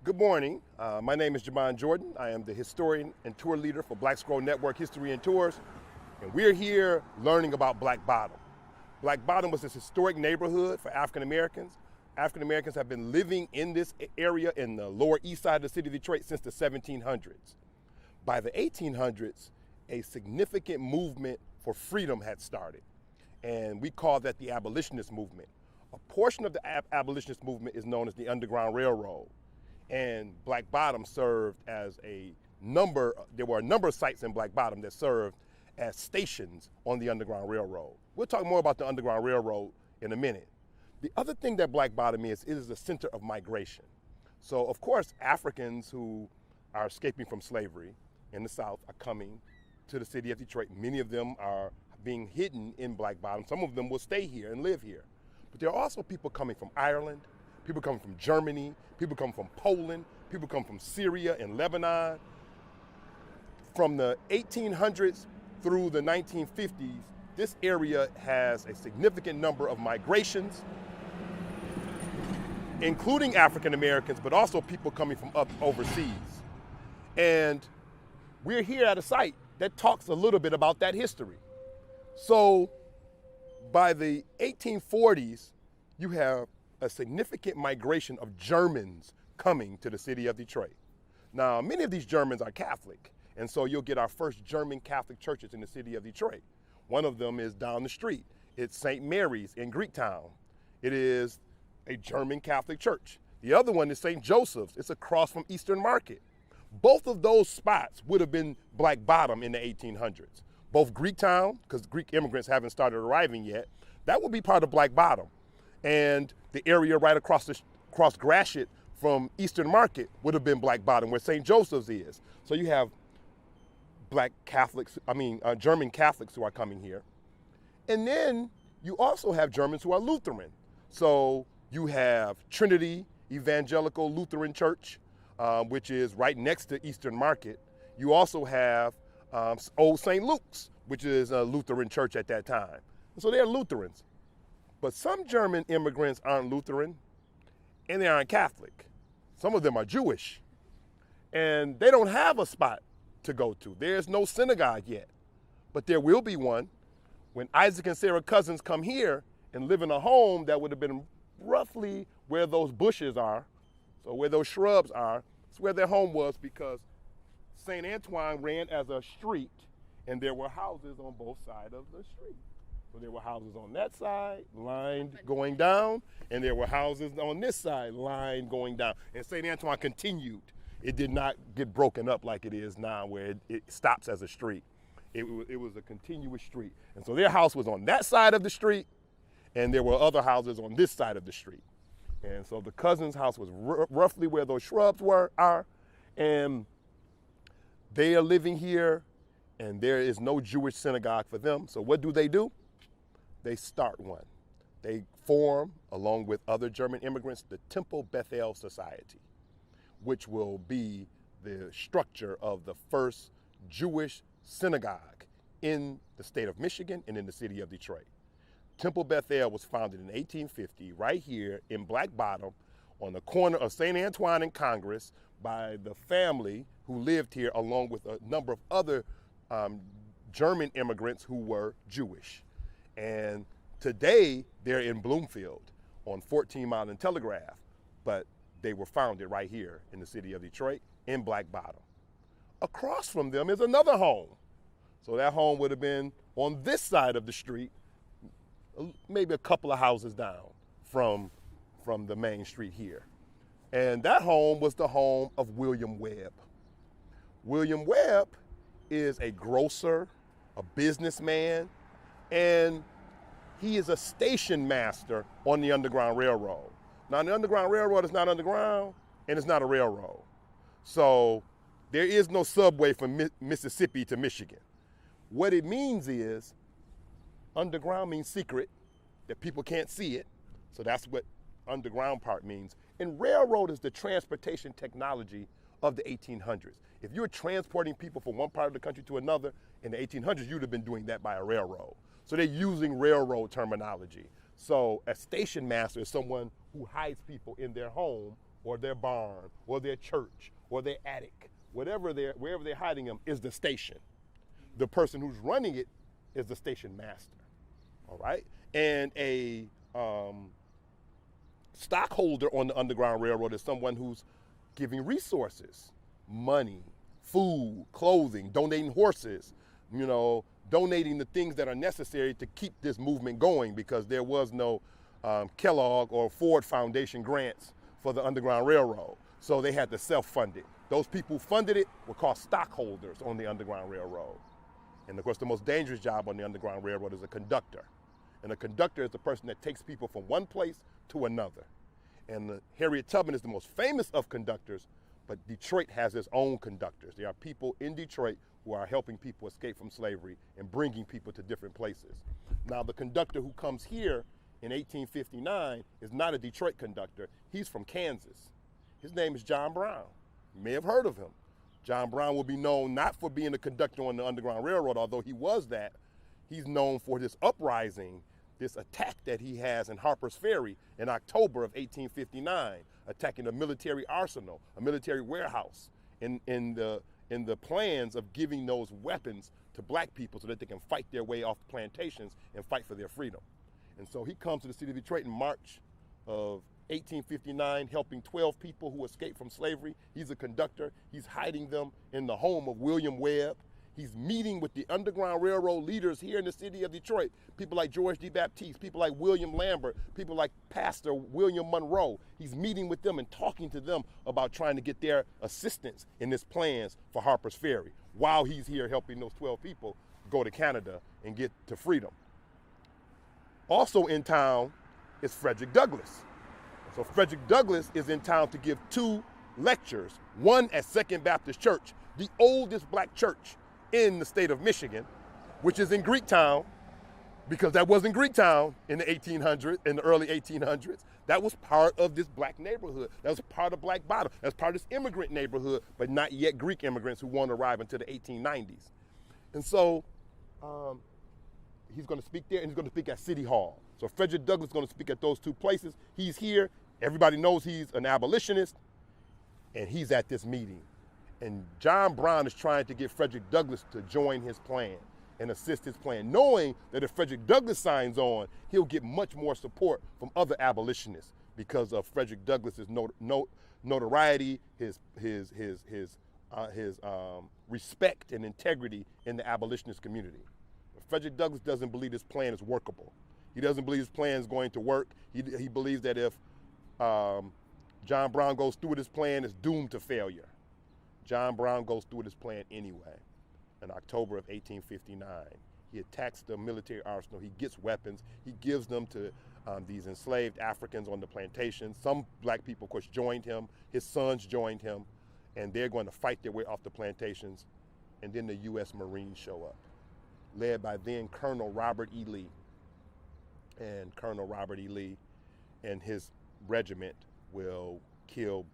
Good morning. My name is Jamon Jordan. I am the historian and tour leader for Black Scroll Network History and Tours, and we're here learning about Black Bottom. Black Bottom was this historic neighborhood for African Americans. African Americans have been living in this area in the Lower East Side of the city of Detroit since the 1700s. By the 1800s, a significant movement for freedom had started, and we call that the abolitionist movement. A portion of the abolitionist movement is known as the Underground Railroad. And Black Bottom served as there were a number of sites in Black Bottom that served as stations on the Underground Railroad. We'll talk more about the Underground Railroad in a minute. The other thing that Black Bottom is, it is a center of migration. So of course, Africans who are escaping from slavery in the South are coming to the city of Detroit. Many of them are being hidden in Black Bottom. Some of them will stay here and live here. But there are also people coming from Ireland, people come from Germany, people come from Poland, people come from Syria and Lebanon. From the 1800s through the 1950s, this area has a significant number of migrations, including African Americans, but also people coming from overseas. And we're here at a site that talks a little bit about that history. So by the 1840s, you have a significant migration of Germans coming to the city of Detroit. Now, many of these Germans are Catholic, and so you'll get our first German Catholic churches in the city of Detroit. One of them is down the street. It's St. Mary's in Greektown. It is a German Catholic church. The other one is St. Joseph's. It's across from Eastern Market. Both of those spots would have been Black Bottom in the 1800s. Both Greektown, because Greek immigrants haven't started arriving yet, that would be part of Black Bottom. And the area right across Gratiot from Eastern Market would have been Black Bottom, where St. Joseph's is. So you have German Catholics who are coming here. And then you also have Germans who are Lutheran. So you have Trinity Evangelical Lutheran Church, which is right next to Eastern Market. You also have Old St. Luke's, which is a Lutheran church at that time. So they're Lutherans. But some German immigrants aren't Lutheran, and they aren't Catholic. Some of them are Jewish, and they don't have a spot to go to. There's no synagogue yet, but there will be one when Isaac and Sarah Cousins come here and live in a home that would have been roughly where those bushes are, so where those shrubs are. It's where their home was, because St. Antoine ran as a street, and there were houses on both sides of the street. So there were houses on that side, lined going down, and there were houses on this side, lined going down. And St. Antoine continued. It did not get broken up like it is now, where it stops as a street. It was a continuous street. And so their house was on that side of the street, and there were other houses on this side of the street. And so the Cousins' house was roughly where those shrubs are, and they are living here, and there is no Jewish synagogue for them. So what do? They start one. They form, along with other German immigrants, the Temple Bethel Society, which will be the structure of the first Jewish synagogue in the state of Michigan and in the city of Detroit. Temple Bethel was founded in 1850 right here in Black Bottom on the corner of St. Antoine and Congress by the family who lived here, along with a number of other German immigrants who were Jewish. And today they're in Bloomfield on 14 Mile and Telegraph, but they were founded right here in the city of Detroit in Black Bottom. Across from them is another home. So that home would have been on this side of the street, maybe a couple of houses down from the main street here. And that home was the home of William Webb. William Webb is a grocer, a businessman, and he is a station master on the Underground Railroad. Now, the Underground Railroad is not underground, and it's not a railroad. So there is no subway from Mississippi to Michigan. What it means is, underground means secret, that people can't see it. So that's what underground part means. And railroad is the transportation technology of the 1800s. If you're transporting people from one part of the country to another in the 1800s, you'd have been doing that by a railroad. So they're using railroad terminology. So a station master is someone who hides people in their home or their barn or their church or their attic, wherever they're hiding them is the station. The person who's running it is the station master, all right? And a stockholder on the Underground Railroad is someone who's giving resources, money, food, clothing, donating horses, donating the things that are necessary to keep this movement going, because there was no Kellogg or Ford Foundation grants for the Underground Railroad. So they had to self-fund it. Those people who funded it were called stockholders on the Underground Railroad. And of course, the most dangerous job on the Underground Railroad is a conductor. And a conductor is the person that takes people from one place to another. And Harriet Tubman is the most famous of conductors, but Detroit has its own conductors. There are people in Detroit who are helping people escape from slavery and bringing people to different places. Now, the conductor who comes here in 1859 is not a Detroit conductor. He's from Kansas. His name is John Brown. You may have heard of him. John Brown will be known not for being a conductor on the Underground Railroad, although he was that. He's known for this uprising, this attack that he has in Harper's Ferry in October of 1859, attacking a military arsenal, a military warehouse, in the plans of giving those weapons to black people so that they can fight their way off the plantations and fight for their freedom. And so he comes to the city of Detroit in March of 1859, helping 12 people who escaped from slavery. He's a conductor. He's hiding them in the home of William Webb. He's meeting with the Underground Railroad leaders here in the city of Detroit, people like George D Baptiste, people like William Lambert, people like Pastor William Monroe. He's meeting with them and talking to them about trying to get their assistance in his plans for Harper's Ferry, while he's here helping those 12 people go to Canada and get to freedom. Also in town is Frederick Douglass. So Frederick Douglass is in town to give 2 lectures, one at Second Baptist Church, the oldest black church in the state of Michigan, which is in Greektown, because that wasn't Greektown in the 1800s, in the early 1800s. That was part of this black neighborhood. That was part of Black Bottom. That's part of this immigrant neighborhood, but not yet Greek immigrants who won't arrive until the 1890s. And so he's going to speak there, and he's going to speak at City Hall. So Frederick Douglass is going to speak at those 2 places. He's here. Everybody knows he's an abolitionist, and he's at this meeting. And John Brown is trying to get Frederick Douglass to join his plan and assist his plan, knowing that if Frederick Douglass signs on, he'll get much more support from other abolitionists because of Frederick Douglass's notoriety, his respect and integrity in the abolitionist community. But Frederick Douglass doesn't believe his plan is workable. He doesn't believe his plan is going to work. He believes that if John Brown goes through with his plan, it's doomed to failure. John Brown goes through with his plan anyway. In October of 1859, he attacks the military arsenal. He gets weapons. He gives them to these enslaved Africans on the plantations. Some black people, of course, joined him. His sons joined him, and they're going to fight their way off the plantations. And then the U.S. Marines show up, led by then Colonel Robert E. Lee. And Colonel Robert E. Lee and his regiment will kill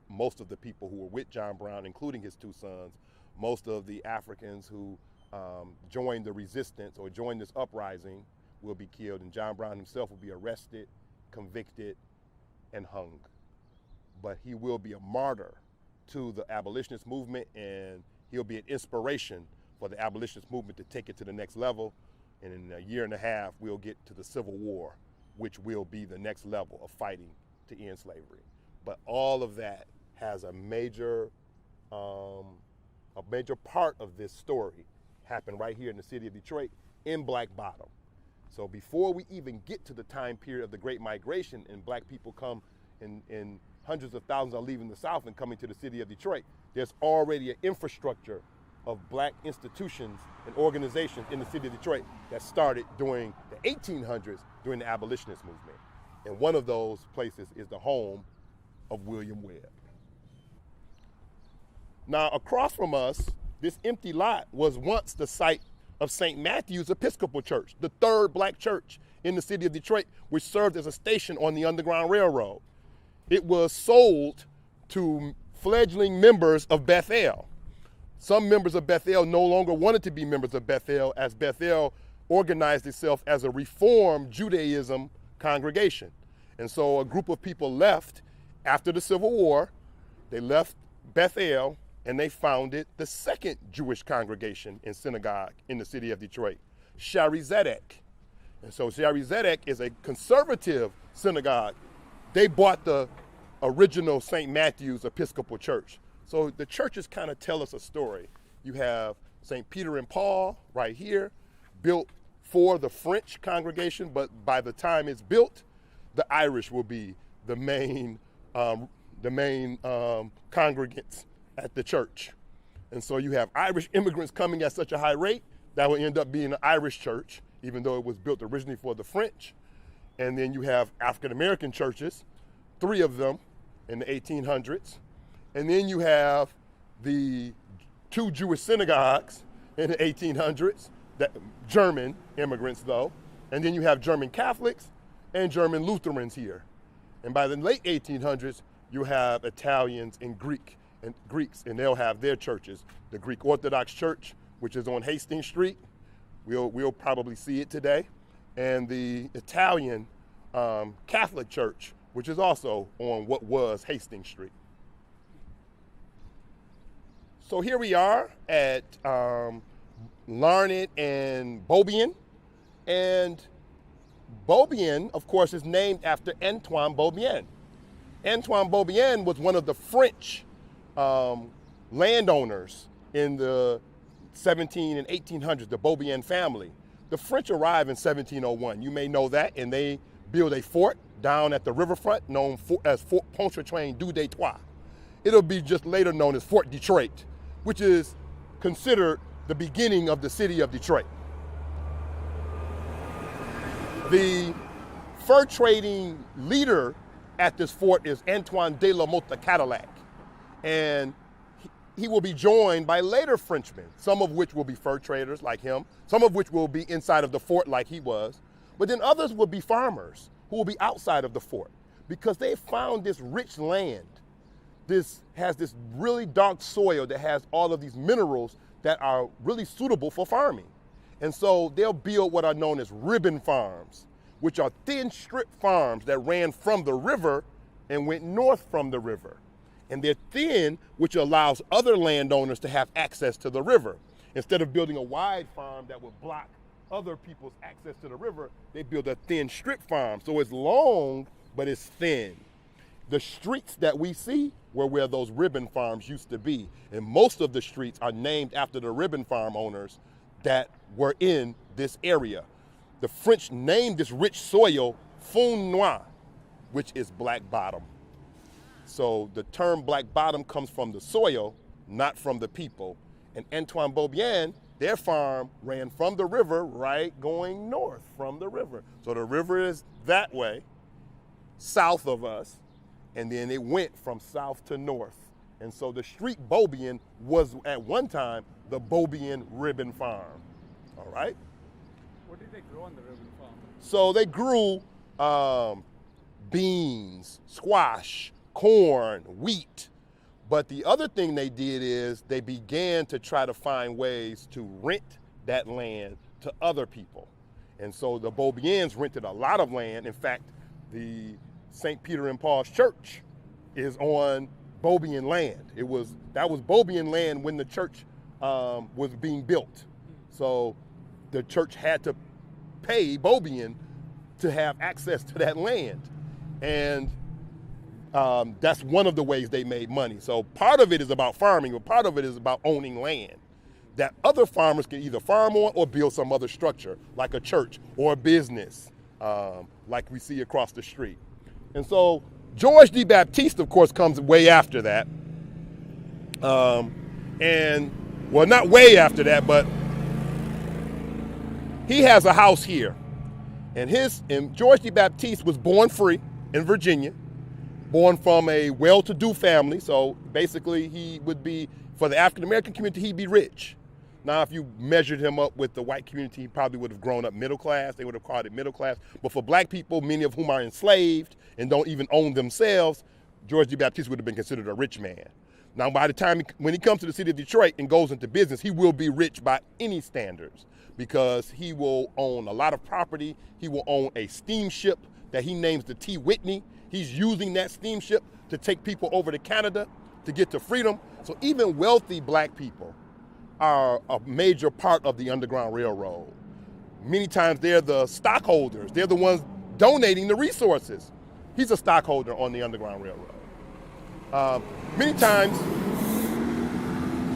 most of the people who were with John Brown, including his 2 sons. Most of the Africans who joined the resistance or joined this uprising will be killed, and John Brown himself will be arrested, convicted, and hung. But he will be a martyr to the abolitionist movement, and he'll be an inspiration for the abolitionist movement to take it to the next level. And in a year and a half, we'll get to the Civil War, which will be the next level of fighting to end slavery. But all of that has a major part of this story happened right here in the city of Detroit in Black Bottom. So before we even get to the time period of the Great Migration and black people come in hundreds of thousands are leaving the South and coming to the city of Detroit, there's already an infrastructure of black institutions and organizations in the city of Detroit that started during the 1800s during the abolitionist movement. And one of those places is the home of William Webb. Now, across from us, this empty lot was once the site of St. Matthew's Episcopal Church, the 3rd black church in the city of Detroit, which served as a station on the Underground Railroad. It was sold to fledgling members of Bethel. Some members of Bethel no longer wanted to be members of Bethel, as Bethel organized itself as a Reform Judaism congregation. And so a group of people left after the Civil War, they left Bethel and they founded the second Jewish congregation and synagogue in the city of Detroit, Shari Zedek. And so Shari Zedek is a conservative synagogue. They bought the original St. Matthew's Episcopal Church. So the churches kind of tell us a story. You have St. Peter and Paul right here, built for the French congregation, but by the time it's built, the Irish will be the main congregants at the church. And so you have Irish immigrants coming at such a high rate that will end up being an Irish church, even though it was built originally for the French. And then you have African American churches, 3 of them in the 1800s. And then you have the 2 Jewish synagogues in the 1800s, that German immigrants though. And then you have German Catholics and German Lutherans here. And by the late 1800s, you have Italians and Greeks, and they'll have their churches. The Greek Orthodox Church, which is on Hastings Street, we'll probably see it today, and the Italian Catholic Church, which is also on what was Hastings Street. So here we are at Larned and Beaubien, and Beaubien, of course, is named after Antoine Beaubien. Antoine Beaubien was one of the French landowners in the 17 and 1800s, the Beaubien family. The French arrived in 1701. You may know that, and they built a fort down at the riverfront known as Fort Pontchartrain du Détroit. It'll be just later known as Fort Detroit, which is considered the beginning of the city of Detroit. The fur trading leader at this fort is Antoine de la Motte Cadillac. And he will be joined by later Frenchmen, some of which will be fur traders like him, some of which will be inside of the fort like he was, but then others will be farmers who will be outside of the fort because they found this rich land. This has this really dark soil that has all of these minerals that are really suitable for farming. And so they'll build what are known as ribbon farms, which are thin strip farms that ran from the river and went north from the river. And they're thin, which allows other landowners to have access to the river. Instead of building a wide farm that would block other people's access to the river, they build a thin strip farm. So it's long, but it's thin. The streets that we see were where those ribbon farms used to be. And most of the streets are named after the ribbon farm owners that were in this area. The French named this rich soil Fond Noir, which is black bottom. So the term black bottom comes from the soil, not from the people. And Antoine Beaubien, their farm ran from the river, right, going north from the river. So the river is that way, south of us, and then it went from south to north. And so the street Beaubien was at one time the Beaubien Ribbon Farm, all right? What did they grow on the ribbon farm? So they grew beans, squash, corn, wheat. But the other thing they did is they began to try to find ways to rent that land to other people. And so the Beaubiens rented a lot of land. In fact, the St. Peter and Paul's Church is on Beaubien land. That was Beaubien land when the church was being built. So the church had to pay Beaubien to have access to that land. And that's one of the ways they made money. So part of it is about farming, but part of it is about owning land that other farmers can either farm on or build some other structure, like a church or a business, like we see across the street. And so George D Baptiste, of course, comes way after that. And, well, not way after that, but he has a house here. And George D Baptiste was born free in Virginia, born from a well-to-do family. So basically he would be, for the African-American community, he'd be rich. Now, if you measured him up with the white community, he probably would have grown up middle class. They would have called it middle class. But for black people, many of whom are enslaved and don't even own themselves, George D. Baptiste would have been considered a rich man. Now, by the time, when he comes to the city of Detroit and goes into business, he will be rich by any standards because he will own a lot of property. He will own a steamship that he names the T. Whitney, He's using that steamship to take people over to Canada to get to freedom. So even wealthy black people are a major part of the Underground Railroad. Many times they're the stockholders. They're the ones donating the resources. He's a stockholder on the Underground Railroad. Many times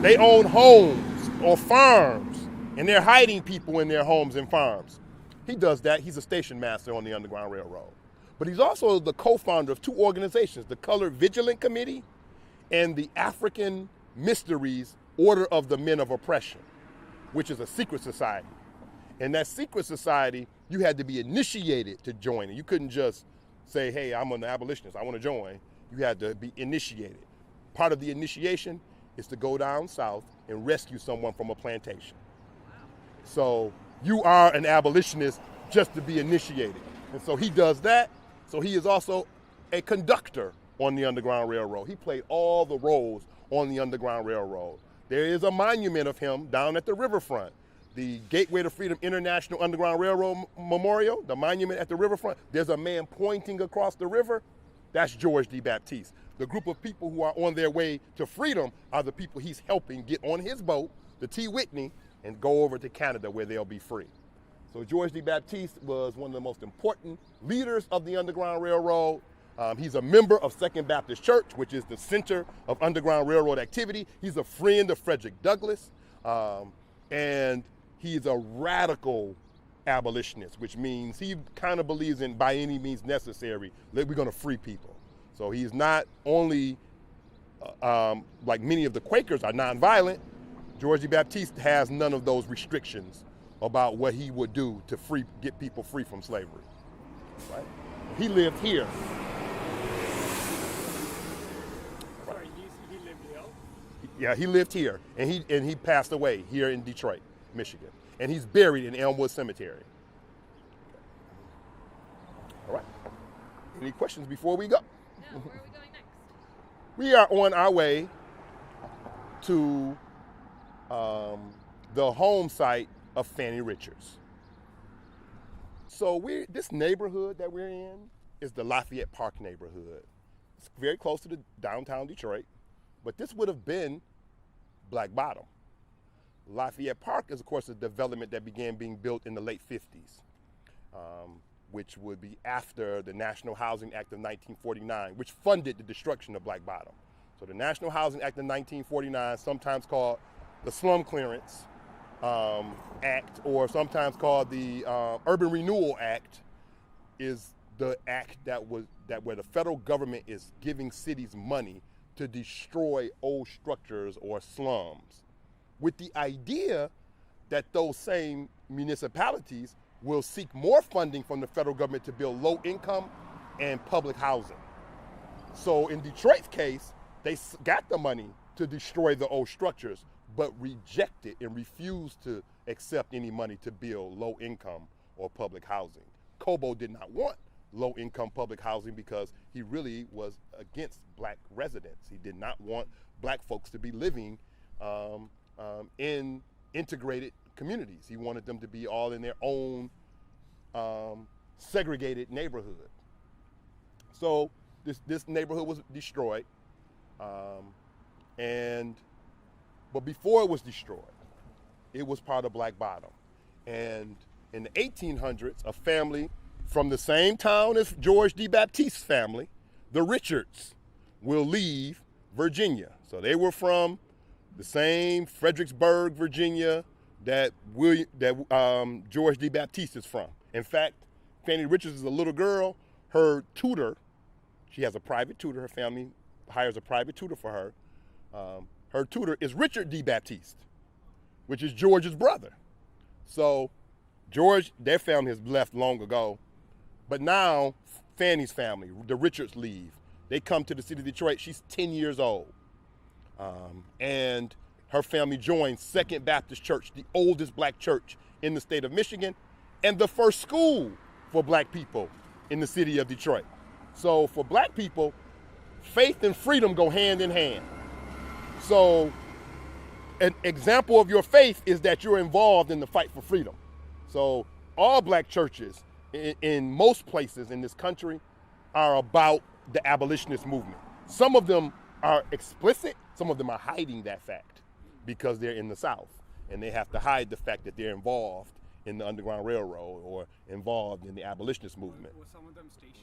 they own homes or farms, and they're hiding people in their homes and farms. He does that. He's a station master on the Underground Railroad. But he's also the co-founder of two organizations, the Colored Vigilant Committee and the African Mysteries Order of the Men of Oppression, which is a secret society. In that secret society, you had to be initiated to join it. You couldn't just say, hey, I'm an abolitionist, I want to join. You had to be initiated. Part of the initiation is to go down south and rescue someone from a plantation. So you are an abolitionist just to be initiated. And so he does that. So he is also a conductor on the Underground Railroad. He played all the roles on the Underground Railroad. There is a monument of him down at the riverfront. The Gateway to Freedom International Underground Railroad Memorial, the monument at the riverfront, there's a man pointing across the river. That's George D. Baptiste. The group of people who are on their way to freedom are the people he's helping get on his boat, the T. Whitney, and go over to Canada where they'll be free. So George D. Baptiste was one of the most important leaders of the Underground Railroad. He's a member of Second Baptist Church, which is the center of Underground Railroad activity. He's a friend of Frederick Douglass, and he's a radical abolitionist, which means he kind of believes in by any means necessary that we're going to free people. So he's not only, like many of the Quakers are nonviolent, George D. Baptiste has none of those restrictions about what he would do to get people free from slavery. Right? He lived here. Sorry, he lived here? Yeah, he lived here, and he passed away here in Detroit, Michigan. And he's buried in Elmwood Cemetery. All right. Any questions before we go? No, where are we going next? We are on our way to the home site of Fannie Richards. So this neighborhood that we're in is the Lafayette Park neighborhood. It's very close to the downtown Detroit, but this would have been Black Bottom. Lafayette Park is, of course, a development that began being built in the late 50s, which would be after the National Housing Act of 1949, which funded the destruction of Black Bottom. So the National Housing Act of 1949, sometimes called the Slum Clearance Act, or sometimes called the Urban Renewal Act, is the act where the federal government is giving cities money to destroy old structures or slums, with the idea that those same municipalities will seek more funding from the federal government to build low income and public housing. So in Detroit's case, they got the money to destroy the old structures, but rejected and refused to accept any money to build low income or public housing. Cobo did not want low income public housing because he really was against black residents. He did not want black folks to be living in integrated communities. He wanted them to be all in their own segregated neighborhood. So this neighborhood was destroyed, but before it was destroyed, it was part of Black Bottom. And in the 1800s, a family from the same town as George D. Baptiste's family, the Richards, will leave Virginia. So they were from the same Fredericksburg, Virginia, that George D. Baptiste is from. In fact, Fannie Richards is a little girl. Her tutor, she has a private tutor. Her family hires a private tutor for her. Her tutor is Richard D. Baptiste, which is George's brother. So George, their family has left long ago, but now Fannie's family, the Richards, leave. They come to the city of Detroit. She's 10 years old. And her family joins Second Baptist Church, the oldest black church in the state of Michigan, and the first school for black people in the city of Detroit. So for black people, faith and freedom go hand in hand. So an example of your faith is that you're involved in the fight for freedom. So all black churches in most places in this country are about the abolitionist movement. Some of them are explicit, some of them are hiding that fact because they're in the South and they have to hide the fact that they're involved in the Underground Railroad or involved in the abolitionist movement. Were some of them stations?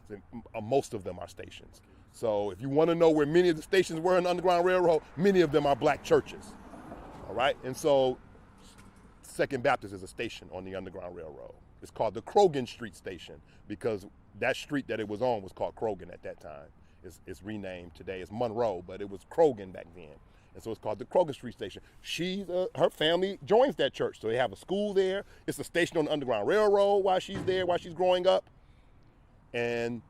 So, most of them are stations. So if you want to know where many of the stations were in the Underground Railroad, many of them are black churches. All right? And so Second Baptist is a station on the Underground Railroad. It's called the Krogan Street Station because that street that it was on was called Krogan at that time. It's renamed today. It's Monroe, but it was Krogan back then. And so it's called the Krogan Street Station. Her family joins that church. So they have a school there. It's a station on the Underground Railroad while she's there, while she's growing up. And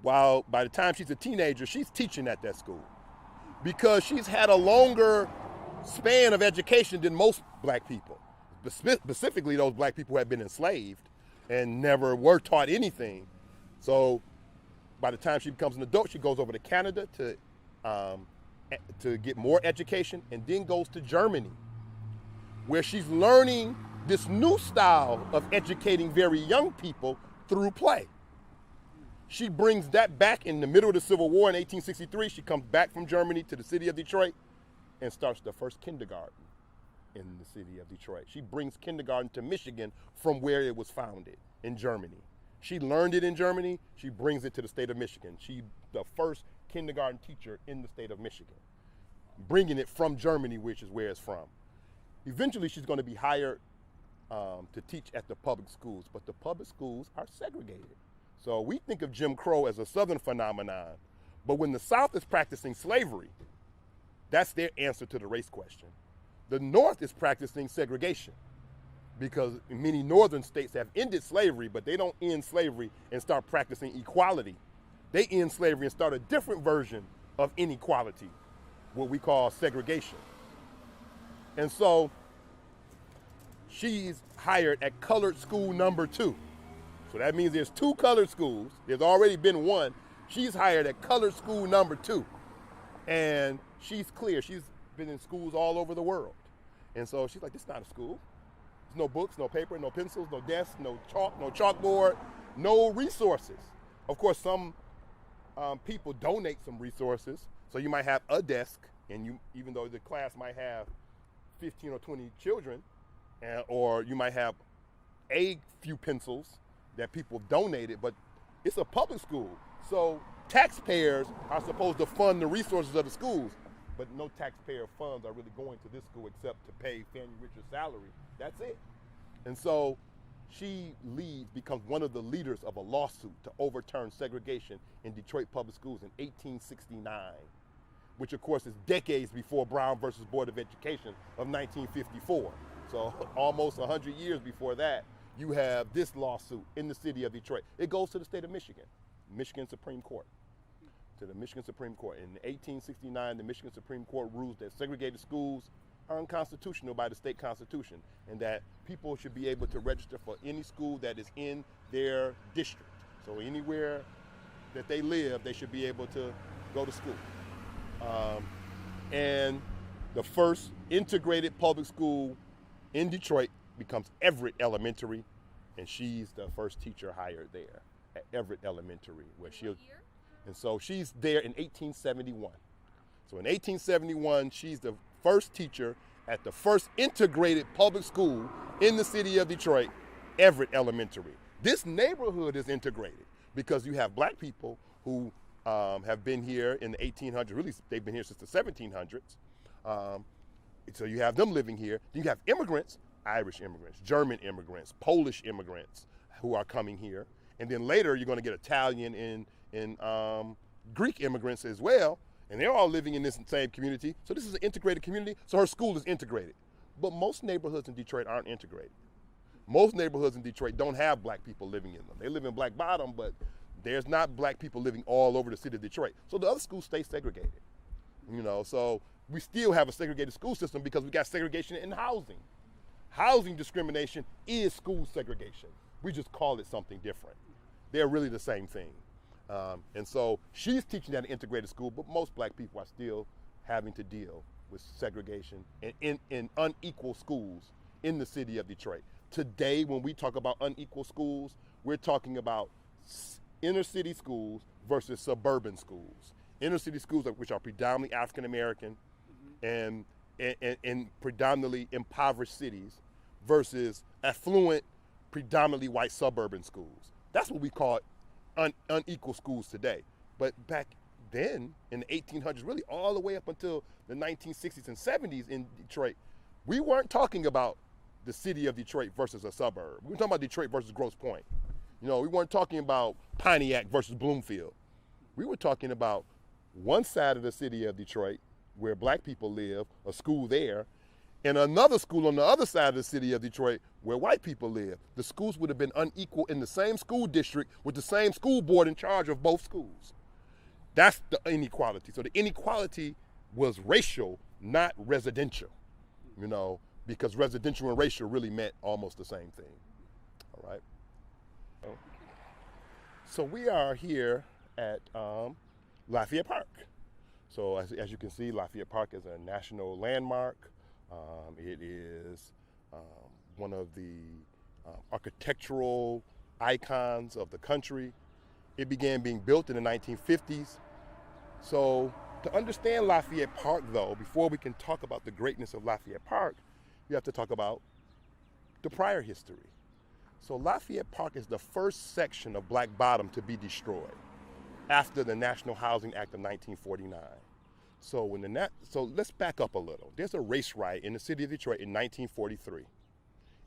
by the time she's a teenager, she's teaching at that school because she's had a longer span of education than most black people. Specifically those black people who had been enslaved and never were taught anything. So by the time she becomes an adult, she goes over to Canada to get more education and then goes to Germany, where she's learning this new style of educating very young people through play. She brings that back in the middle of the Civil War in 1863. She comes back from Germany to the city of Detroit and starts the first kindergarten in the city of Detroit. She brings kindergarten to Michigan from where it was founded, in Germany. She learned it in Germany, she brings it to the state of Michigan. She's the first kindergarten teacher in the state of Michigan, bringing it from Germany, which is where it's from. Eventually, she's going to be hired to teach at the public schools, but the public schools are segregated. So we think of Jim Crow as a Southern phenomenon, but when the South is practicing slavery, that's their answer to the race question. The North is practicing segregation because many northern states have ended slavery, but they don't end slavery and start practicing equality. They end slavery and start a different version of inequality, what we call segregation. And so she's hired at colored school number 2. So that means there's 2 colored schools. There's already been one. She's hired at colored school number 2. And she's clear. She's been in schools all over the world. And so she's like, this is not a school. There's no books, no paper, no pencils, no desks, no chalk, no chalkboard, no resources. Of course, some people donate some resources. So you might have a desk, and even though the class might have 15 or 20 children, or you might have a few pencils that people donated, but it's a public school. So taxpayers are supposed to fund the resources of the schools, but no taxpayer funds are really going to this school except to pay Fannie Richard's salary. That's it. And so she becomes one of the leaders of a lawsuit to overturn segregation in Detroit public schools in 1869, which of course is decades before Brown versus Board of Education of 1954. So almost 100 years before that, you have this lawsuit in the city of Detroit. It goes to the state of Michigan, Michigan Supreme Court. To the Michigan Supreme Court. In 1869, the Michigan Supreme Court rules that segregated schools are unconstitutional by the state constitution and that people should be able to register for any school that is in their district. So anywhere that they live, they should be able to go to school. And the first integrated public school in Detroit becomes Everett Elementary, and she's the first teacher hired there at Everett Elementary, where and so she's there in 1871. So in 1871, she's the first teacher at the first integrated public school in the city of Detroit, Everett Elementary. This neighborhood is integrated because you have black people who have been here in the 1800s. Really, they've been here since the 1700s. So you have them living here. Then you have immigrants, Irish immigrants, German immigrants, Polish immigrants who are coming here. And then later you're going to get Italian and Greek immigrants as well, and they're all living in this same community. So this is an integrated community, so her school is integrated. But most neighborhoods in Detroit aren't integrated. Most neighborhoods in Detroit don't have black people living in them. They live in Black Bottom, but there's not black people living all over the city of Detroit. So the other schools stay segregated. So we still have a segregated school system because we got segregation in housing. Housing discrimination is school segregation. We just call it something different. They're really the same thing. And so she's teaching at an integrated school, but most black people are still having to deal with segregation and in unequal schools in the city of Detroit. Today, when we talk about unequal schools, we're talking about inner city schools versus suburban schools. Inner city schools, which are predominantly African American and predominantly impoverished cities, versus affluent, predominantly white suburban schools. That's what we call unequal schools today. But back then, in the 1800s, really all the way up until the 1960s and 70s in Detroit, we weren't talking about the city of Detroit versus a suburb. We were talking about Detroit versus Grosse Pointe. You know, we weren't talking about Pontiac versus Bloomfield. We were talking about one side of the city of Detroit where black people live, a school there, and another school on the other side of the city of Detroit where white people live. The schools would have been unequal in the same school district with the same school board in charge of both schools. That's the inequality. So the inequality was racial, not residential, you know, because residential and racial really meant almost the same thing, all right? So we are here at Lafayette Park. So as you can see, Lafayette Park is a national landmark. It is one of the architectural icons of the country. It began being built in the 1950s. So to understand Lafayette Park, though, before we can talk about the greatness of Lafayette Park, you have to talk about the prior history. So Lafayette Park is the first section of Black Bottom to be destroyed after the National Housing Act of 1949. So let's back up a little. There's a race riot in the city of Detroit in 1943,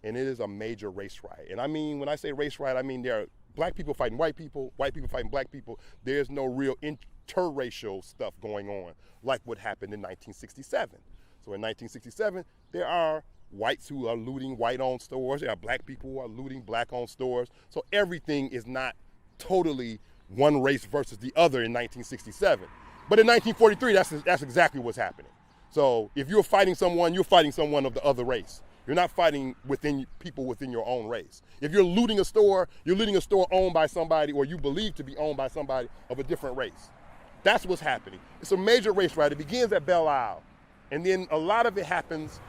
and it is a major race riot. And I mean, when I say race riot, I mean there are black people fighting white people fighting black people. There's no real interracial stuff going on like what happened in 1967. So in 1967, there are whites who are looting white-owned stores. There are black people who are looting black-owned stores. So everything is not totally one race versus the other in 1967. But in 1943, that's exactly what's happening. So if you're fighting someone, you're fighting someone of the other race. You're not fighting people within your own race. If you're looting a store, you're looting a store owned by somebody or you believe to be owned by somebody of a different race. That's what's happening. It's a major race riot. It begins at Belle Isle. And then a lot of it happens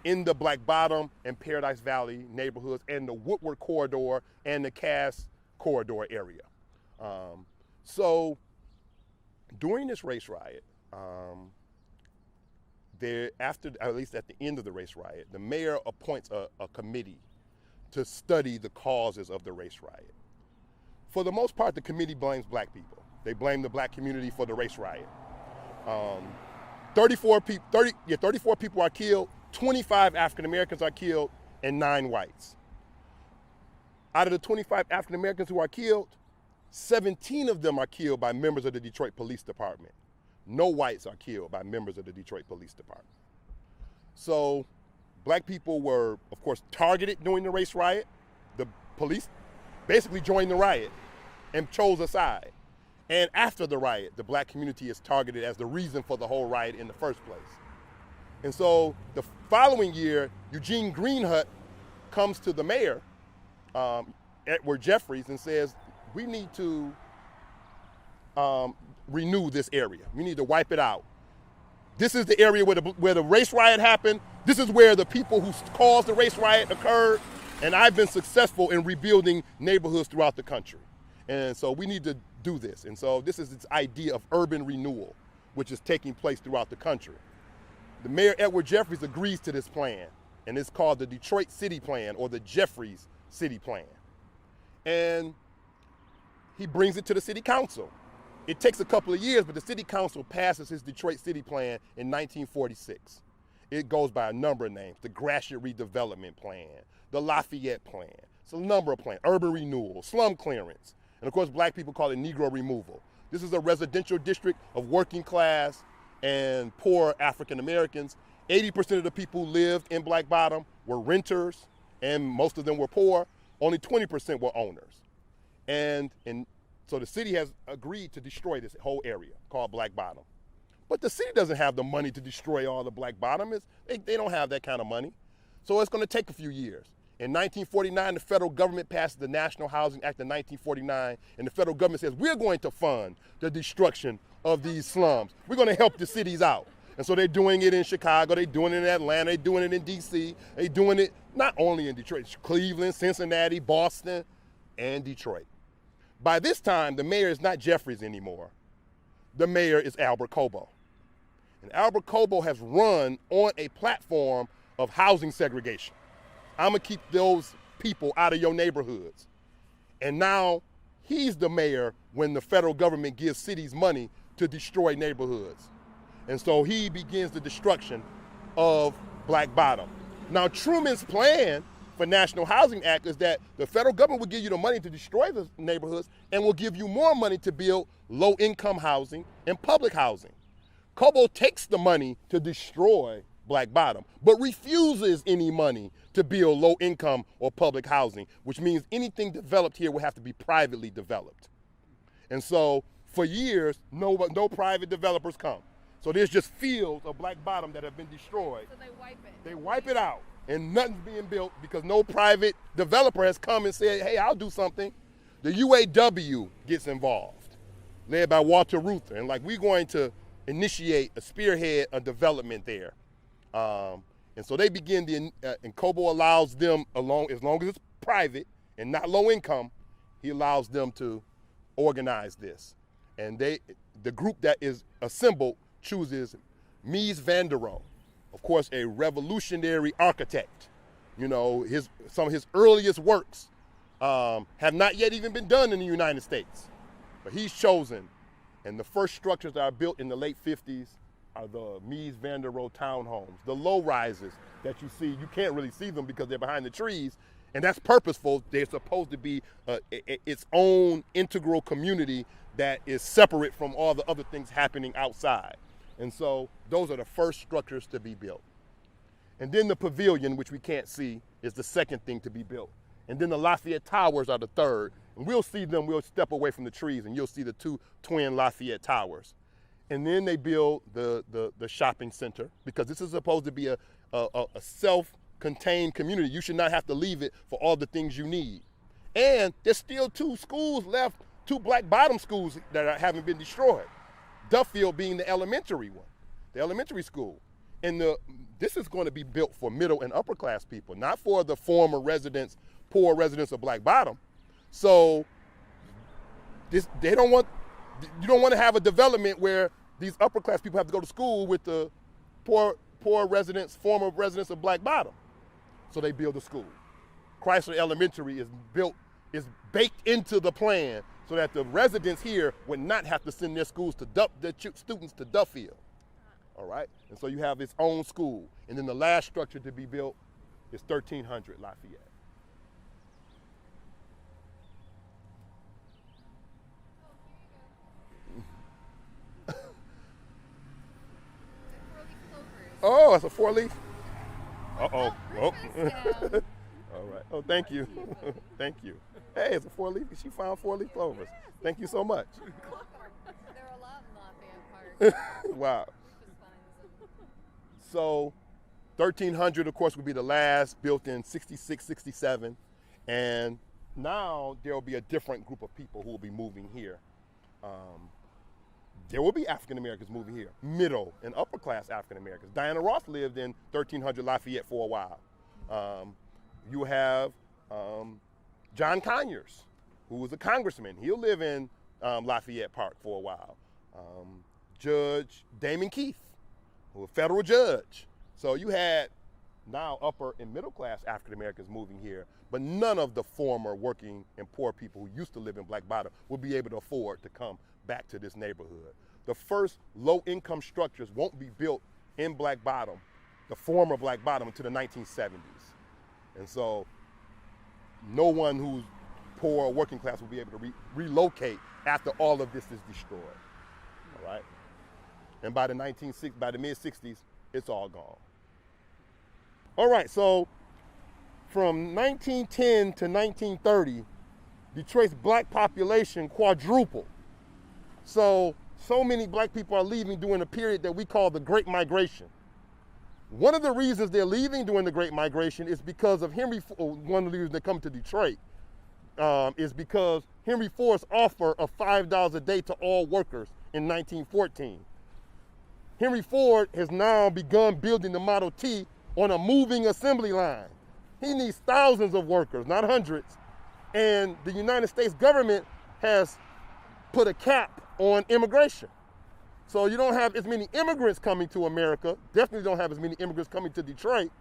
in the Black Bottom and Paradise Valley neighborhoods and the Woodward Corridor and the Cass Corridor area. So during this race riot, at least at the end of the race riot, the mayor appoints a committee to study the causes of the race riot. For the most part, the committee blames black people. They blame the black community for the race riot. 34 people are killed, 25 African Americans are killed, and 9 whites. Out of the 25 African Americans who are killed, 17 of them are killed by members of the Detroit Police Department. No whites are killed by members of the Detroit Police Department. So black people were, of course, targeted during the race riot. The police basically joined the riot and chose a side. And after the riot, the black community is targeted as the reason for the whole riot in the first place. And so the following year, Eugene Greenhut comes to the mayor, Edward Jeffries, and says, we need to renew this area. We need to wipe it out. This is the area where the race riot happened. This is where the people who caused the race riot occurred. And I've been successful in rebuilding neighborhoods throughout the country. And so we need to do this. And so this is this idea of urban renewal, which is taking place throughout the country. The mayor, Edward Jeffries, agrees to this plan, and it's called the Detroit City Plan or the Jeffries City Plan. And he brings it to the city council. It takes a couple of years, but the city council passes his Detroit City Plan in 1946. It goes by a number of names: the Gratiot Redevelopment Plan, the Lafayette Plan. It's a number of plans: urban renewal, slum clearance, and of course black people call it Negro removal. This is a residential district of working class and poor African Americans. 80% of the people who lived in Black Bottom were renters, and most of them were poor. Only 20% were owners. And so the city has agreed to destroy this whole area called Black Bottom. But the city doesn't have the money to destroy all the Black Bottom. They don't have that kind of money. So it's going to take a few years. In 1949, the federal government passed the National Housing Act of 1949, and the federal government says, we're going to fund the destruction of these slums. We're going to help the cities out. And so they're doing it in Chicago, they're doing it in Atlanta, they're doing it in DC, they're doing it not only in Detroit, Cleveland, Cincinnati, Boston, and Detroit. By this time, the mayor is not Jeffries anymore. The mayor is Albert Cobo. And Albert Cobo has run on a platform of housing segregation. I'm gonna keep those people out of your neighborhoods. And now he's the mayor when the federal government gives cities money to destroy neighborhoods. And so he begins the destruction of Black Bottom. Now Truman's plan for National Housing Act is that the federal government will give you the money to destroy the neighborhoods and will give you more money to build low-income housing and public housing. Cobo takes the money to destroy Black Bottom, but refuses any money to build low-income or public housing, which means anything developed here will have to be privately developed. And so for years, no private developers come. So there's just fields of Black Bottom that have been destroyed. So they wipe it. They wipe it out, and nothing's being built because no private developer has come and said, hey, I'll do something. The UAW gets involved, led by Walter Reuther, and like, we're going to initiate a spearhead of development there. And so they begin, and Cobo allows them, as long as it's private and not low income, he allows them to organize this. And the group that is assembled chooses Mies van der Rohe, of course, a revolutionary architect. You know, some of his earliest works have not yet even been done in the United States, but he's chosen. And the first structures that are built in the late 50s are the Mies van der Rohe townhomes, the low rises that you see. You can't really see them because they're behind the trees, and that's purposeful. They're supposed to be its own integral community that is separate from all the other things happening outside. And so those are the first structures to be built. And then the pavilion, which we can't see, is the second thing to be built. And then the Lafayette Towers are the third. And we'll see them, we'll step away from the trees and you'll see the two twin Lafayette Towers. And then they build the shopping center, because this is supposed to be a self-contained community. You should not have to leave it for all the things you need. And there's still two schools left, two Black Bottom schools that haven't been destroyed. Duffield being the elementary one, the elementary school. And this is going to be built for middle and upper class people, not for the former residents, poor residents of Black Bottom. So you don't want to have a development where these upper class people have to go to school with the poor residents, former residents of Black Bottom. So they build a school. Chrysler Elementary is baked into the plan so that the residents here would not have to send their students to Duffield. All right? And so you have its own school. And then the last structure to be built is 1300 Lafayette. Oh, it's a 4-leaf? Uh-oh. Oh. All right. Oh, thank you. Thank you. Hey, it's a 4-leaf. She found 4-leaf clovers. Thank you so much. There are a lot in Lafayette Park. Wow. So 1300, of course, would be the last, built in 66, 67. And now there will be a different group of people who will be moving here. There will be African Americans moving here, middle and upper class African Americans. Diana Ross lived in 1300 Lafayette for a while. You have John Conyers, who was a congressman. He'll live in Lafayette Park for a while. Judge Damon Keith, who was a federal judge. So you had now upper and middle class African Americans moving here, but none of the former working and poor people who used to live in Black Bottom would be able to afford to come back to this neighborhood. The first low-income structures won't be built in Black Bottom, the former Black Bottom, until the 1970s. And so no one who's poor or working class will be able to relocate after all of this is destroyed. All right? And by the mid-60s, it's all gone. All right, so from 1910 to 1930, Detroit's black population quadrupled. So many black people are leaving during a period that we call the Great Migration. One of the reasons they're leaving during the Great Migration is because of one of the reasons they come to Detroit is because Henry Ford's offer of $5 a day to all workers in 1914. Henry Ford has now begun building the Model T on a moving assembly line. He needs thousands of workers, not hundreds. And the United States government has put a cap on immigration. So you don't have as many immigrants coming to America, definitely don't have as many immigrants coming to Detroit.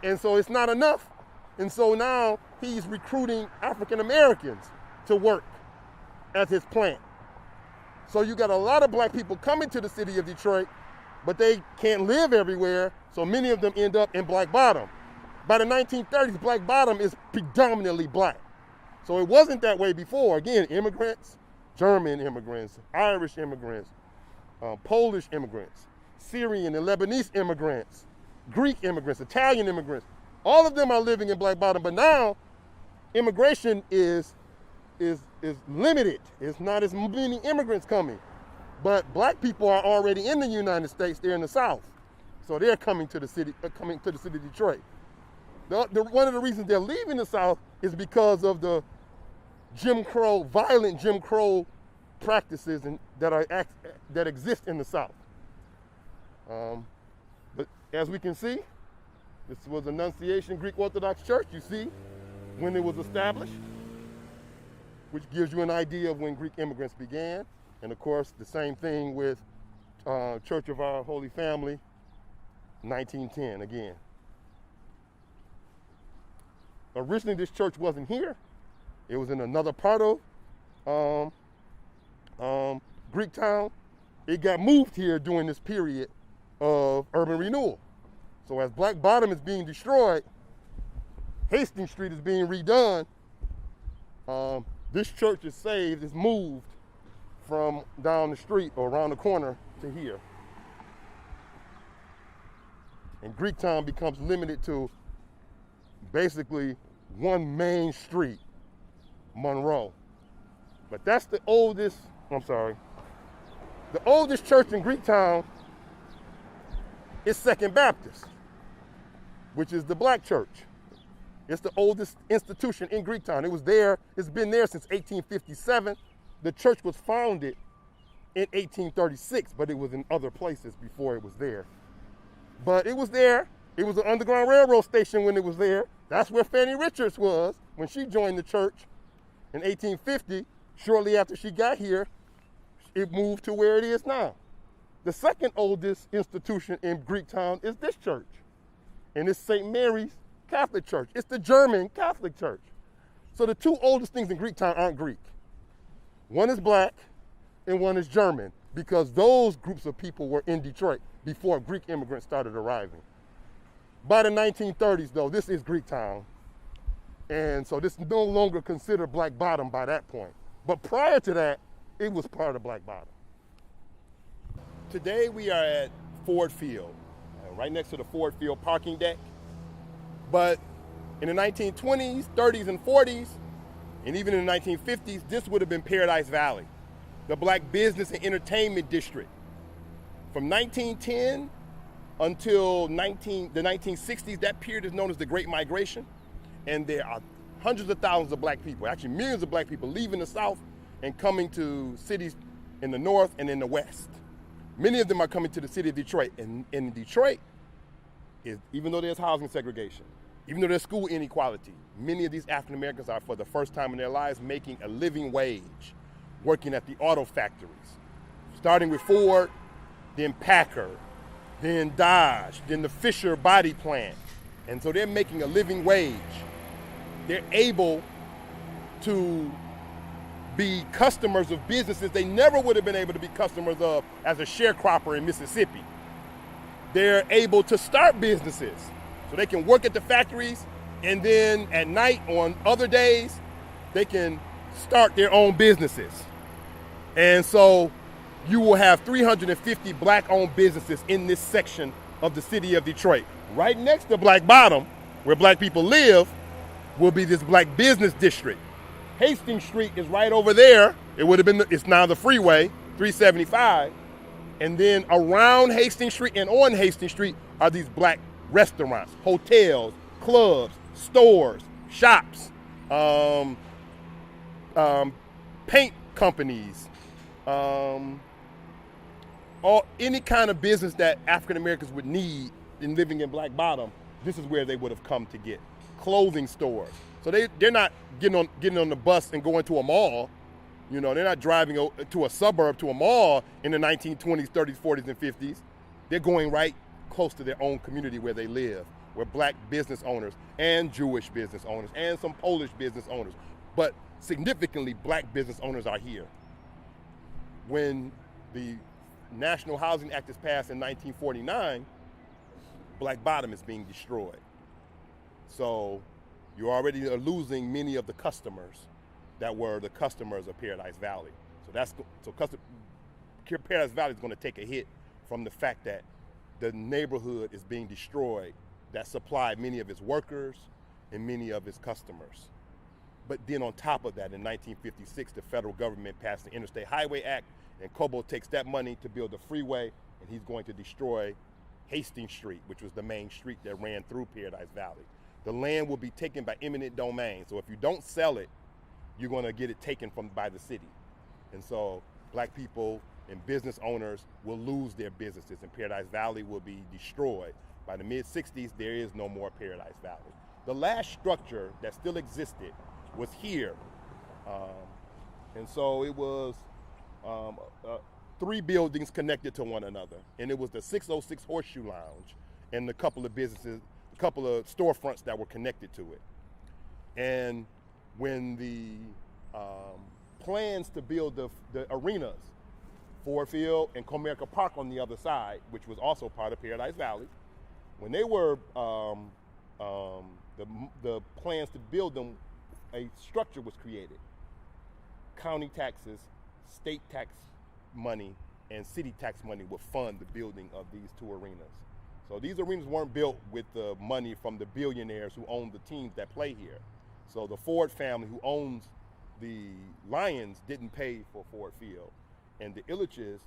And so it's not enough. And so now he's recruiting African Americans to work at his plant. So you got a lot of black people coming to the city of Detroit, but they can't live everywhere, so many of them end up in Black Bottom. By the 1930s, Black Bottom is predominantly black. So it wasn't that way before. Again, immigrants, German immigrants, Irish immigrants, Polish immigrants, Syrian and Lebanese immigrants, Greek immigrants, Italian immigrants, all of them are living in Black Bottom, but now immigration is limited. It's not as many immigrants coming. But black people are already in the United States, they're in the South. So they're coming to the city of Detroit. One of the reasons they're leaving the South is because of the violent Jim Crow practices that exist in the South. But as we can see, this was Annunciation Greek Orthodox Church. You see when it was established, which gives you an idea of when Greek immigrants began. And of course, the same thing with Church of Our Holy Family, 1910 again. Originally, this church wasn't here. It was in another part of Greektown. It got moved here during this period of urban renewal. So as Black Bottom is being destroyed, Hastings Street is being redone. This church is saved, is moved from down the street or around the corner to here. And Greektown becomes limited to basically one main street, Monroe. But that's the oldest church in Greektown is Second Baptist, which is the black church. It's the oldest institution in Greektown. It was there, it's been there since 1857. The church was founded in 1836, but it was in other places before it was there. But it was there. It was an Underground Railroad station when it was there. That's where Fannie Richards was when she joined the church in 1850. Shortly after she got here, it moved to where it is now. The second oldest institution in Greektown is this church, and it's St. Mary's Catholic Church. It's the German Catholic Church. So the two oldest things in Greektown aren't Greek. One is black and one is German, because those groups of people were in Detroit before Greek immigrants started arriving. By the 1930s, though, this is Greektown. And so this is no longer considered Black Bottom by that point. But prior to that, it was part of Black Bottom. Today we are at Ford Field, right next to the Ford Field parking deck. But in the 1920s, 30s, and 40s, and even in the 1950s, this would have been Paradise Valley, the black business and entertainment district. From 1910 until the 1960s, that period is known as the Great Migration. And there are hundreds of thousands of black people, actually millions of black people leaving the South and coming to cities in the North and in the West. Many of them are coming to the city of Detroit. And in Detroit, even though there's housing segregation, even though there's school inequality, many of these African Americans are, for the first time in their lives, making a living wage, working at the auto factories, starting with Ford, then Packard, then Dodge, then the Fisher body plant. And so they're making a living wage. They're able to be customers of businesses they never would have been able to be customers of as a sharecropper in Mississippi. They're able to start businesses. So they can work at the factories, and then at night on other days, they can start their own businesses. And so you will have 350 black-owned businesses in this section of the city of Detroit. Right next to Black Bottom, where black people live, will be this black business district. Hastings Street is right over there. It's now the freeway, 375. And then around Hastings Street and on Hastings Street are these black restaurants, hotels, clubs, stores, shops, paint companies, any kind of business that African Americans would need in living in Black Bottom. This is where they would have come to get clothing stores. So they're not getting on the bus and going to a mall. You know, they're not driving to a suburb, to a mall in the 1920s, 30s, 40s, and 50s. They're going right close to their own community where they live, where black business owners and Jewish business owners and some Polish business owners, but significantly black business owners are here. When the National Housing Act is passed in 1949, Black Bottom is being destroyed. So you already are losing many of the customers that were the customers of Paradise Valley. Paradise Valley is going to take a hit from the fact that the neighborhood is being destroyed that supplied many of its workers and many of its customers. But then on top of that, in 1956, the federal government passed the Interstate Highway Act, and Cobo takes that money to build a freeway, and he's going to destroy Hastings Street, which was the main street that ran through Paradise Valley. The land will be taken by eminent domain. So if you don't sell it, you're going to get it taken by the city. And so black people and business owners will lose their businesses, and Paradise Valley will be destroyed. By the mid-60s, there is no more Paradise Valley. The last structure that still existed was here. And so it was 3 buildings connected to one another. And it was the 606 Horseshoe Lounge and a couple of businesses, a couple of storefronts that were connected to it. And when the plans to build the arenas, Ford Field and Comerica Park on the other side, which was also part of Paradise Valley, when they were the plans to build them, a structure was created. County taxes, state tax money, and city tax money would fund the building of these 2 arenas. So these arenas weren't built with the money from the billionaires who own the teams that play here. So the Ford family who owns the Lions didn't pay for Ford Field, and the Illiches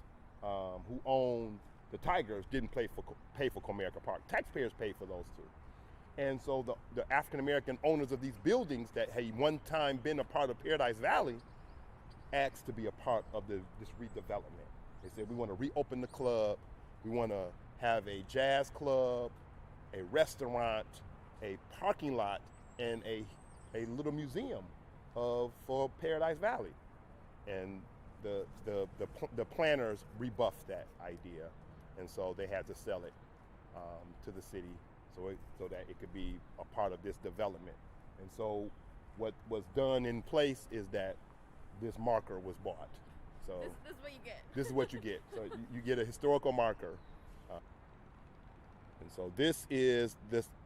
who own the Tigers didn't pay for Comerica Park. Taxpayers paid for those 2. And so the African-American owners of these buildings that had one time been a part of Paradise Valley asked to be a part of this redevelopment. They said, we want to reopen the club, we want to have a jazz club, a restaurant, a parking lot, and a little museum for Paradise Valley. And the planners rebuffed that idea, and so they had to sell it to the city so that it could be a part of this development. And so what was done in place is that this marker was bought. So this is what you get. This is what you get. So you get a historical marker. And so this is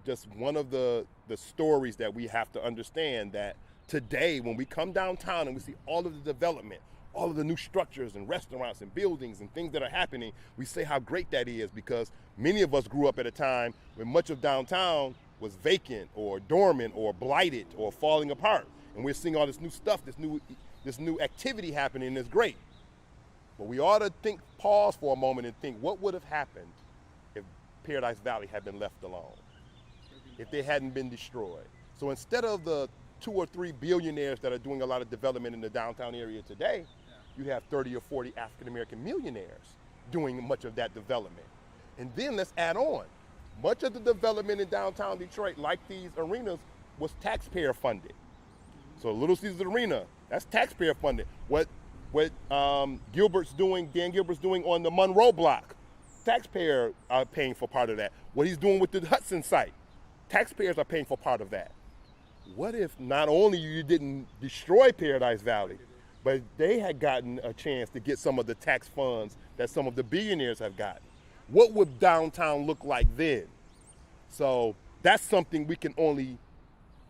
just one of the stories that we have to understand, that today when we come downtown and we see all of the development, all of the new structures and restaurants and buildings and things that are happening, we say how great that is, because many of us grew up at a time when much of downtown was vacant or dormant or blighted or falling apart. And we're seeing all this new stuff, this new activity happening, and it's great. But we ought to pause for a moment and think, what would have happened if Paradise Valley had been left alone, if they hadn't been destroyed? So instead of the 2 or 3 billionaires that are doing a lot of development in the downtown area today, you have 30 or 40 African-American millionaires doing much of that development. And then let's add on, much of the development in downtown Detroit, like these arenas, was taxpayer funded. So Little Caesars Arena, that's taxpayer funded. What Dan Gilbert's doing on the Monroe block, taxpayer are paying for part of that. What he's doing with the Hudson site, taxpayers are paying for part of that. What if not only you didn't destroy Paradise Valley, but they had gotten a chance to get some of the tax funds that some of the billionaires have gotten? What would downtown look like then? So that's something we can only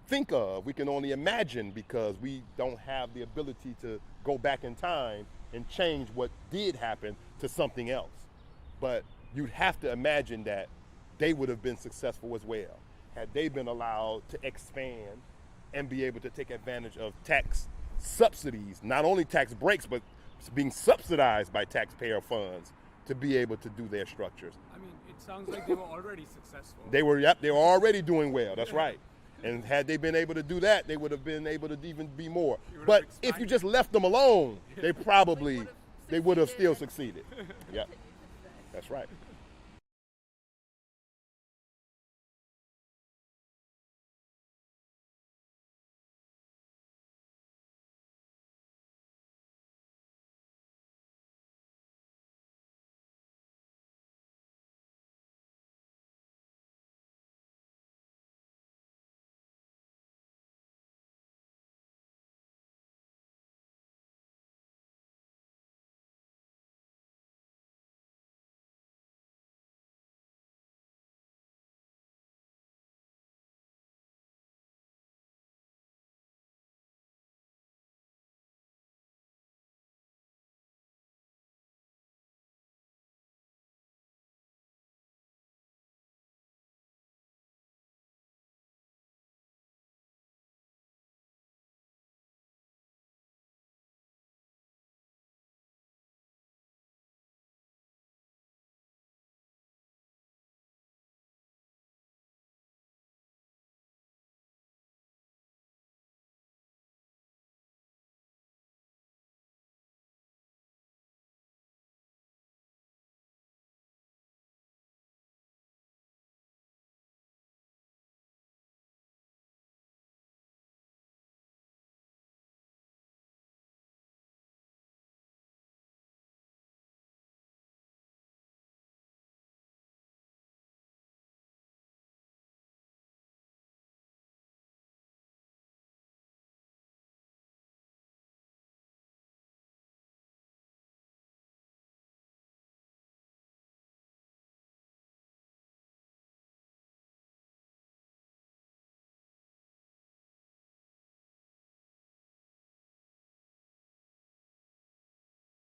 think of, we can only imagine, because we don't have the ability to go back in time and change what did happen to something else. But you'd have to imagine that they would have been successful as well, had they been allowed to expand and be able to take advantage of tax subsidies, not only tax breaks, but being subsidized by taxpayer funds to be able to do their structures. I mean, it sounds like they were already successful. They were already doing well, that's right. And had they been able to do that, they would have been able to even be more. But if you just left them alone, they would have still succeeded. Yeah, that's right.